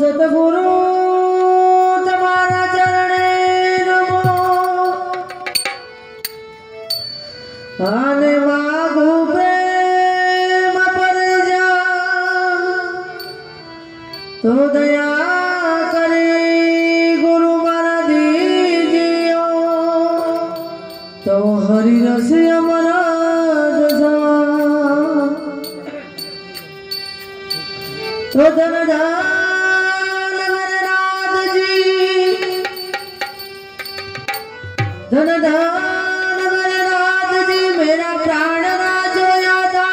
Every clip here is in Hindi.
सतगुरु तुम्हारा चरणे नमो। आने मागू प्रेम पर जा तो दया करे गुरु मारा दीजियो तो हरि रस अमरा तो धनदान अमरनाथ जी, धनदान अमरनाथ जी मेरा प्राण ना जोया था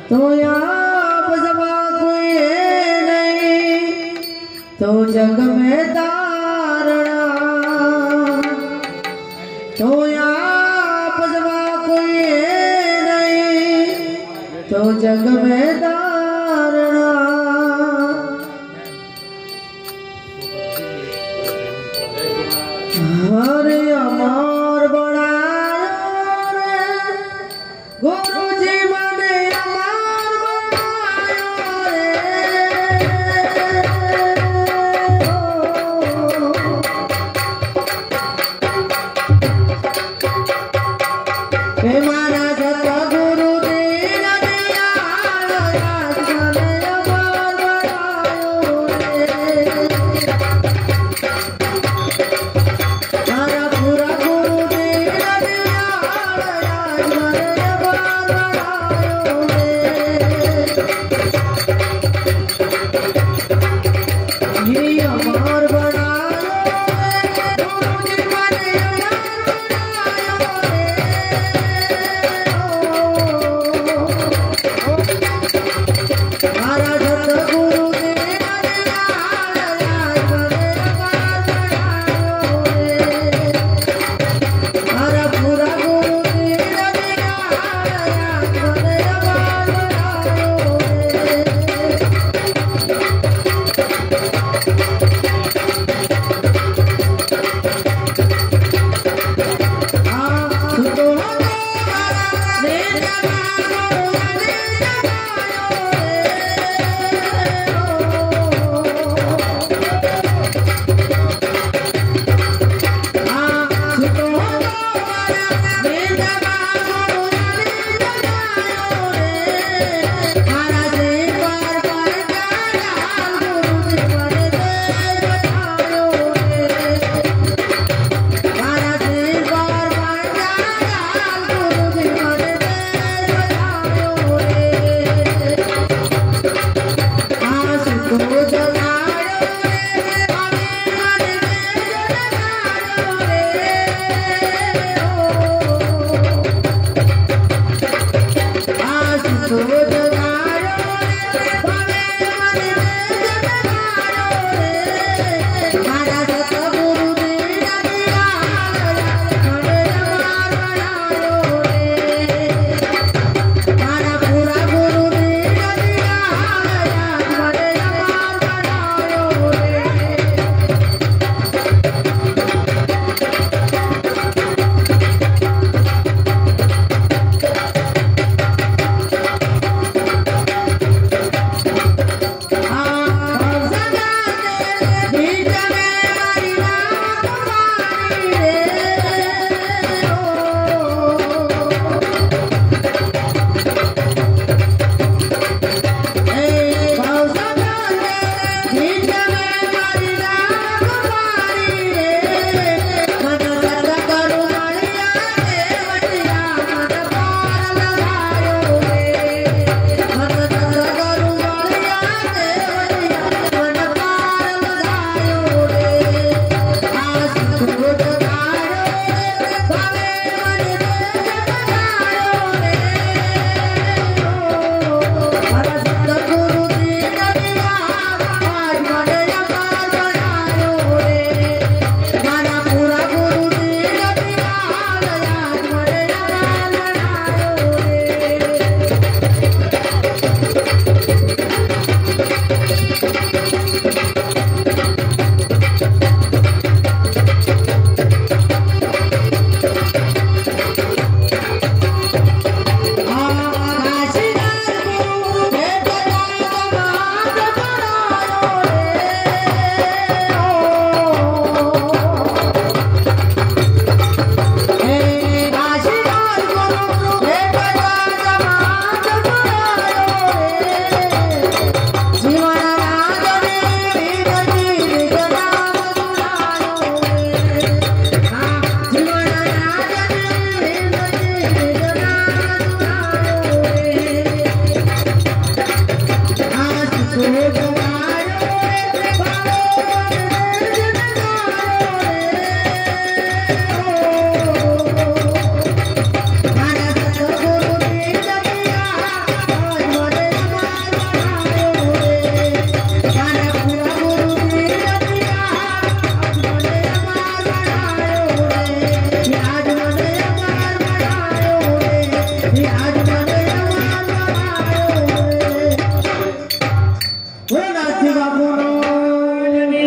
तो आप सभा कोई है नहीं तो जग में तारणा तो आप सभा कोई है नहीं तो जग में तारणा। हरे अमर बनायो रे गुरु जी मने अमर बनायो रे मारा सतगुरु दीन दयाल बोलो नाथ जी बाबू नो